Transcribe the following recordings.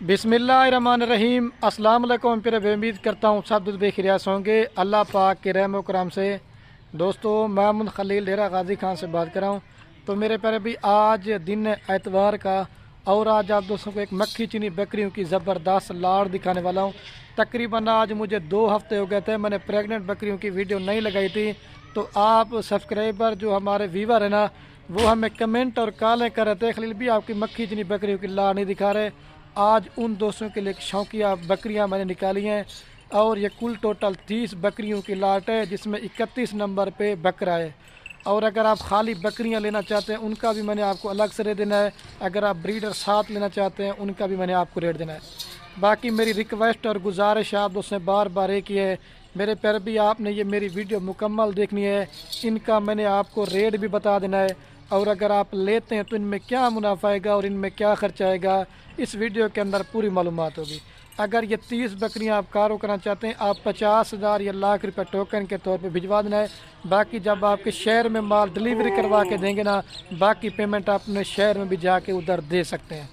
बिस्मिल्लाहिर्रहमानिर्रहीम। अस्सलाम वालेकुम। फिर उम्मीद करता हूँ सब बेखिरियात होंगे अल्लाह पाक के रहम करम से। दोस्तों, महमूद खलील डेरा गाजी खान से बात कर रहा हूँ। तो मेरे प्यारे भी आज दिन एतवार का, और आज आप दोस्तों को एक मक्खी चीनी बकरियों की ज़बरदस्त लाड़ दिखाने वाला हूँ। तकरीबन आज मुझे 2 हफ्ते हो गए थे, मैंने प्रेग्नेंट बकरियों की वीडियो नहीं लगाई थी। तो आप सब्सक्राइबर जो हमारे व्यूवर है ना, वो हमें कमेंट और कॉलें कर रहे थे, खलील भी आपकी मक्खी चीनी बकरियों की लाड़ नहीं दिखा रहे। आज उन दोस्तों के लिए शौकिया बकरियां मैंने निकाली हैं, और ये कुल टोटल 30 बकरियों की लाट है, जिसमें 31 नंबर पे बकरा है। और अगर आप खाली बकरियां लेना चाहते हैं उनका भी मैंने आपको अलग से रेट देना है। अगर आप ब्रीडर साथ लेना चाहते हैं उनका भी मैंने आपको रेट देना है। बाकी मेरी रिक्वेस्ट और गुजारिश आप दोस्तों बार बार एक ही है, मेरे प्यारे भी आपने ये मेरी वीडियो मुकम्मल देखनी है। इनका मैंने आपको रेट भी बता देना है, और अगर आप लेते हैं तो इनमें क्या मुनाफा आएगा और इनमें क्या खर्चा आएगा, इस वीडियो के अंदर पूरी मालूमात होगी। अगर ये 30 बकरियां आप कारो करना चाहते हैं, आप 50,000 या लाख रुपये टोकन के तौर पे भिजवा देना है। बाकी जब आपके शहर में माल डिलीवरी करवा के देंगे ना, बाकी पेमेंट आप अपने शहर में भी जाके उधर दे सकते हैं।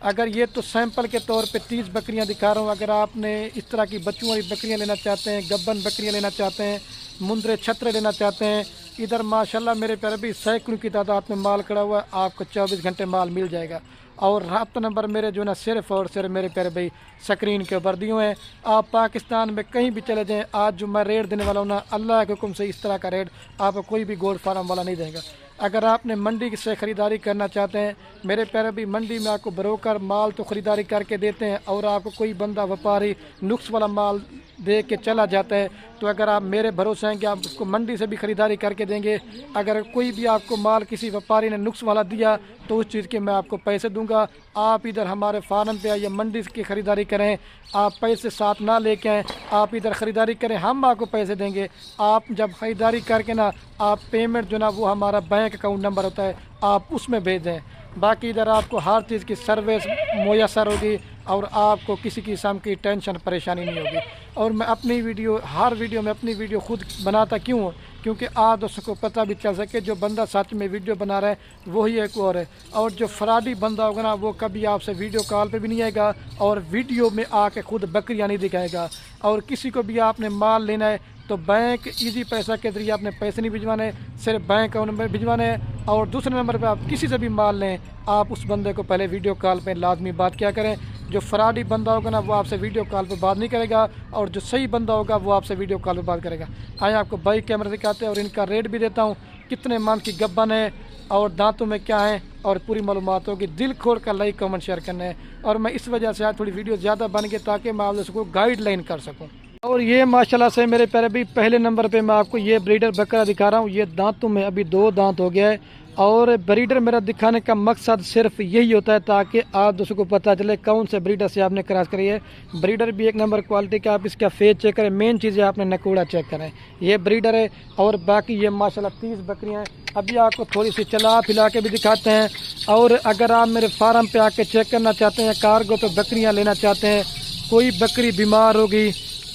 अगर ये तो सैंपल के तौर पे 30 बकरियां दिखा रहा हूँ। अगर आपने इस तरह की बच्चों वाली बकरियां लेना चाहते हैं, गब्बन बकरियां लेना चाहते हैं, मुंदरे छतरे लेना चाहते हैं, इधर माशाल्लाह मेरे प्यारे भी सैकड़ों की तादाद में माल खड़ा हुआ है, आपको 24 घंटे माल मिल जाएगा। और राब्ता नंबर मेरे जो ना सिर्फ और सिर्फ मेरे प्यारे भाई स्क्रीन के ऊपर दिए हुए हैं। आप पाकिस्तान में कहीं भी चले जाएं, आज जो मैं रेट देने वाला हूँ ना, अल्लाह के हुक्म से इस तरह का रेट आपको कोई भी गोल्ड फार्म वाला नहीं देगा। अगर आपने मंडी से ख़रीदारी करना चाहते हैं, मेरे प्यारे भी मंडी में आपको ब्रोकर माल तो ख़रीदारी करके देते हैं, और आपको कोई बंदा व्यापारी नुक्स वाला माल दे के चला जाता है। तो अगर आप मेरे भरोसे हैं कि आप उसको मंडी से भी ख़रीदारी करके देंगे, अगर कोई भी आपको माल किसी व्यापारी ने नुक्स वाला दिया तो उस चीज़ के मैं आपको पैसे दूंगा। आप इधर हमारे फार्म पे आइए, मंडी की ख़रीदारी करें, आप पैसे साथ ना लेके आएँ, आप इधर ख़रीदारी करें, हम आपको पैसे देंगे। आप जब ख़रीदारी करके ना, आप पेमेंट जो ना वो हमारा बैंक अकाउंट नंबर होता है, आप उसमें भेज दें। बाकी इधर आपको हर चीज़ की सर्विस मुयसर होगी, और आपको किसी किस्म की टेंशन परेशानी नहीं होगी। और मैं अपनी वीडियो हर वीडियो में अपनी वीडियो खुद बनाता क्यों हूँ, क्योंकि आप दोस्तों को पता भी चल सके जो बंदा सच में वीडियो बना रहा है वही एक और है, और जो फ्रॉडी बंदा होगा ना, वो कभी आपसे वीडियो कॉल पे भी नहीं आएगा और वीडियो में आके खुद बकरियाँ नहीं दिखाएगा। और किसी को भी आपने माल लेना है तो बैंक इजी पैसा के जरिए आपने पैसे नहीं भिजवाने, सिर्फ बैंक अकाउंट में भिजवाने हैं। और दूसरे नंबर पे आप किसी से भी माल लें, आप उस बंदे को पहले वीडियो कॉल पे लाजमी बात किया करें। जो फ्रॉडी बंदा होगा ना, वो आपसे वीडियो कॉल पे बात नहीं करेगा, और जो सही बंदा होगा वो आपसे वीडियो कॉल पे बात करेगा। आइए आपको बाई कैमरा दिखाते हैं और इनका रेट भी देता हूँ, कितने मान की गब्बन है और दांतों में क्या है, और पूरी मालूमात होगी। दिल खोल कर लाइक कमेंट शेयर करना है। और मैं इस वजह से आज थोड़ी वीडियो ज़्यादा बन गई ताकि मैं आप लोगों को गाइडलाइन कर सकूँ। और ये माशाल्लाह से मेरे प्यारे भी पहले नंबर पे मैं आपको ये ब्रीडर बकरा दिखा रहा हूँ। ये दांतों में अभी 2 दांत हो गया है, और ब्रीडर मेरा दिखाने का मकसद सिर्फ यही होता है ताकि आप दोस्तों को पता चले कौन से ब्रीडर से आपने क्रॉस करी है। ब्रीडर भी एक नंबर क्वालिटी का, आप इसका फेस चेक करें, मेन चीज़ है आपने नकूड़ा चेक करें। ये ब्रीडर है, और बाकी ये माशाल्लाह 30 बकरियाँ हैं। अभी आपको थोड़ी सी चला फिला के भी दिखाते हैं। और अगर आप मेरे फार्म पे आके चेक करना चाहते हैं, कार्गो पे बकरियाँ लेना चाहते हैं, कोई बकरी बीमार होगी,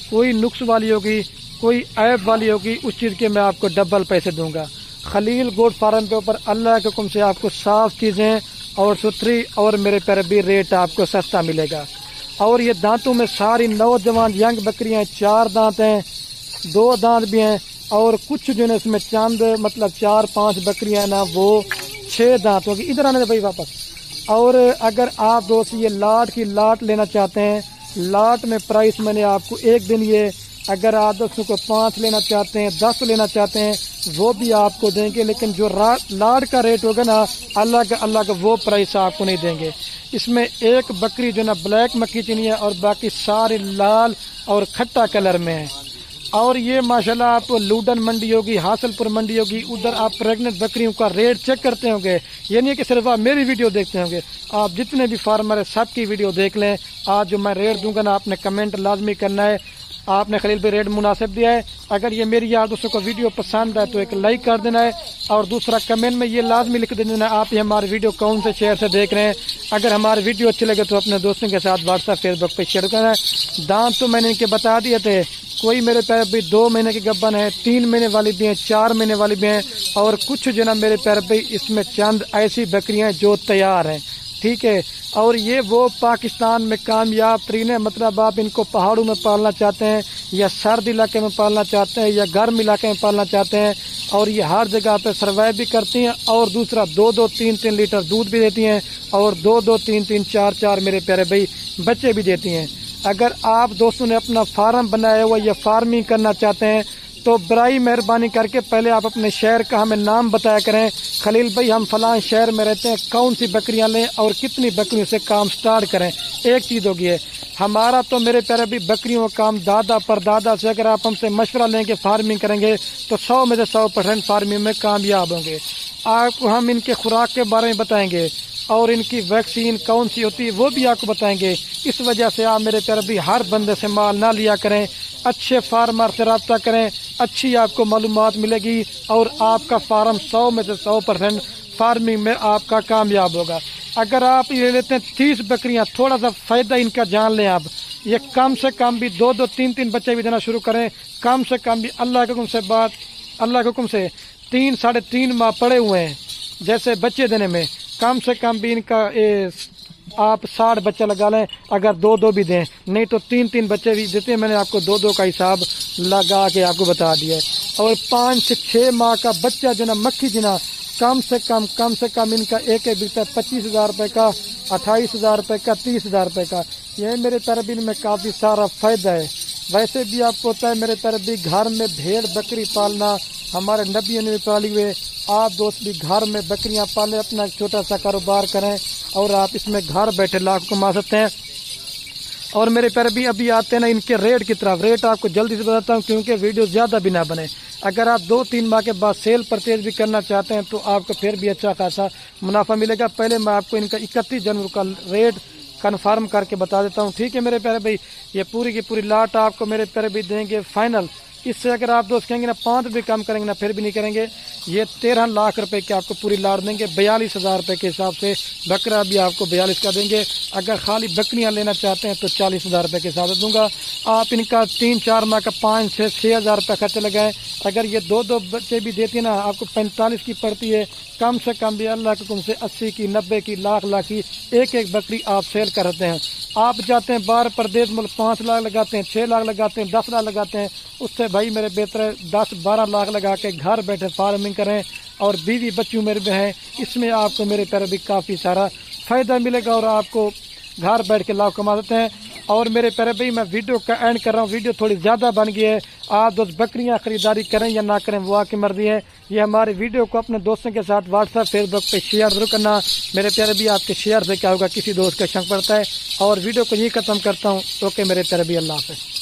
कोई नुक्स वाली होगी, कोई ऐब वाली होगी, उस चीज़ के मैं आपको डबल पैसे दूंगा। खलील गोट फार्म के ऊपर अल्लाह के हुक्म से आपको साफ़ चीज़ें और सुथरी और मेरे प्यारे भी रेट आपको सस्ता मिलेगा। और ये दांतों में सारी नौजवान यंग बकरियां, 4 दांत हैं, 2 दांत भी हैं, और कुछ जो है इसमें चंद मतलब 4-5 बकरियां हैं ना, वो 6 दांत होगी। इधर आने दे भाई वापस। और अगर आप दोस्त ये लाट की लाट लेना चाहते हैं, लाट में प्राइस मैंने आपको एक दिन ये, अगर आप दोस्तों को 5 लेना चाहते हैं, 10 लेना चाहते हैं, वो भी आपको देंगे। लेकिन जो लाट का रेट होगा ना, अल्लाह का वो प्राइस आपको नहीं देंगे। इसमें एक बकरी जो ना ब्लैक मक्खी चीनी है, और बाकी सारे लाल और खट्टा कलर में है। और ये माशाल्लाह आप लूडन मंडी होगी, हासलपुर मंडी होगी, उधर आप प्रेग्नेंट बकरियों का रेट चेक करते होंगे। ये नहीं है कि सिर्फ आप मेरी वीडियो देखते होंगे, आप जितने भी फार्मर है सबकी वीडियो देख लें। आज जो मैं रेट दूंगा ना, आपने कमेंट लाजमी करना है। आपने खलील पे रेट मुनासिब दिया है। अगर ये मेरी यार दोस्तों को वीडियो पसंद है तो एक लाइक कर देना है, और दूसरा कमेंट में ये लाजमी लिख देना है आप ये हमारी वीडियो कौन से शहर से देख रहे हैं। अगर हमारी वीडियो अच्छी लगे तो अपने दोस्तों के साथ व्हाट्सएप फेसबुक पे शेयर करना है। दांत तो मैंने इनके बता दिए थे, कोई मेरे पैर भी 2 महीने की गब्बन है, 3 महीने वाली भी हैं, 4 महीने वाली भी हैं, और कुछ जो ना मेरे पैर पे इसमें चंद ऐसी बकरियां जो तैयार हैं। ٹھیک ہے، اور یہ وہ پاکستان میں کامیاب ترین ہے، مطلب آپ ان کو پہاڑوں میں پالنا چاہتے ہیں یا سرد علاقے میں پالنا چاہتے ہیں یا گرم علاقے میں پالنا چاہتے ہیں، اور یہ ہر جگہ پہ سروائیو بھی کرتی ہیں، اور دوسرا 2-3 لیٹر دودھ بھی دیتی ہیں، اور 2-3 4 میرے پیارے بھائی بچے بھی دیتی ہیں۔ اگر آپ دوستوں نے اپنا فارم بنایا ہوا یا فارمنگ کرنا چاہتے ہیں تو برائے مہربانی کر کے پہلے آپ اپنے شہر کا ہمیں نام بتایا کریں، خلیل بھائی ہم فلاں شہر میں رہتے ہیں، کون سی بکریاں لیں اور کتنی بکریوں سے کام سٹارٹ کریں۔ ایک چیز ہوگی ہے ہمارا تو میرے پیارے بھی بکریوں کا کام دادا پر دادا سے، اگر آپ ہم سے مشورہ لیں کہ فارمنگ کریں گے تو 100 میں سے 100% فارمنگ میں کامیاب ہوں گے۔ آپ کو ہم ان کے خوراک کے بارے میں بتائیں گے اور ان کی ویکسین کون سی ہوتی ہے وہ بھی آپ کو بتائیں گے۔ اس وجہ سے آپ میرے پیارے بھی ہر بندے سے مال نہ لیا کریں، اچھے فارمر سے رابطہ کریں، اچھی آپ کو معلومات ملے گی اور آپ کا فارم 100 میں سے 100% فارمنگ میں آپ کا کامیاب ہوگا۔ اگر آپ یہ لیتے ہیں 30 بکریاں، تھوڑا سا فائدہ ان کا جان لیں آپ، یہ کم سے کم بھی 2-3 بچے بھی دینا شروع کریں، کم سے کم بھی اللہ کے حکم سے 3-3.5 ماہ پڑے ہوئے ہیں جیسے بچے دینے میں، کم سے کم بھی ان کا آپ 60 بچہ لگا لیں، اگر 2 بھی دیں، نہیں تو 3 بچے بھی دیتے ہیں۔ میں نے آپ کو 2 کا حساب لگا کے آپ کو بتا دیا ہے۔ اور 5 سے 6 ماہ کا بچہ جو نا مکھی جنا، کم سے کم ان کا ایک بکتا ہے 25,000 روپے کا، 28,000 روپے کا، 30,000 روپے کا۔ یہ میرے تربیت میں کافی سارا فائدہ ہے۔ ویسے بھی آپ کو ہوتا ہے میرے تربیت گھر میں بھیڑ بکری پالنا ہمارے نبی نے بھی پالی ہوئے، آپ دوست بھی گھر میں بکریاں پالیں، اپنا ایک چھوٹا سا کاروبار کریں اور آپ اس میں گھر بیٹھے لاکھ کما سکتے ہیں۔ اور میرے پیارے بھی ابھی آتے ہیں نا ان کے ریٹ کی طرف، ریٹ آپ کو جلدی سے بتاتا ہوں کیونکہ ویڈیو زیادہ بھی نہ بنے۔ اگر آپ 2-3 ماہ کے بعد سیل پرچیز بھی کرنا چاہتے ہیں تو آپ کو پھر بھی اچھا خاصا منافع ملے گا۔ پہلے میں آپ کو ان کا 31 جنوری کا ریٹ کنفرم کر کے بتا دیتا ہوں، ٹھیک ہے میرے پیارے بھائی۔ یہ پوری کی پوری لاٹ آپ کو میرے پیارے بھائی دیں گے فائنل۔ اس سے اگر آپ دوست کہیں گے نا 5 بھی کم کریں گے نا پھر بھی نہیں کریں گے، یہ 13 لاکھ روپے کی آپ کو پوری لاٹ دیں گے، 42,000 روپے کے حساب سے۔ بکرا بھی آپ کو 42 کا دیں گے، اگر خالی بکریاں لینا چاہتے ہیں تو 40,000 روپے کے حساب سے دوں گا۔ آپ ان کا 3-4 ماہ کا 5-6 ہزار روپے خرچ لگائیں، اگر یہ 2 بچے بھی دیتی ہے نا آپ کو 45 کی پڑتی ہے، کم سے کم بھی اللہ کے حکم سے 80 کی، 90 کی، لاکھ کی ایک بکری آپ سیل کرتے ہیں۔ آپ جاتے ہیں باہر پردیش ملک 5 لاکھ لگاتے ہیں، 6 لاکھ لگاتے ہیں، 10 لاکھ لگاتے ہیں، اس سے بھائی میرے بہتر ہے 10-12 لاکھ لگا کے گھر بیٹھے فارمنگ کریں اور بیوی بچوں میرے بھی ہیں، اس میں آپ کو میرے پیارے بھی کافی سارا فائدہ ملے گا اور آپ کو گھر بیٹھ کے لاکھ کما دیتے ہیں۔ اور میرے پیارے بھائی میں ویڈیو کا اینڈ کر رہا ہوں، ویڈیو تھوڑی زیادہ بن گئی ہے، آپ دوست بکریاں خریداری کریں یا نہ کریں وہ آپ کی مرضی ہے۔ یہ ہماری ویڈیو کو اپنے دوستوں کے ساتھ واٹس ایپ فیس بک پہ شیئر ضرور کرنا میرے پیارے بھی، آپ کے شیئر سے کیا ہوگا کسی دوست کا شک پڑتا ہے۔ اور ویڈیو کو یہی ختم کرتا ہوں، اوکے میرے پیارے بھی، اللہ حافظ۔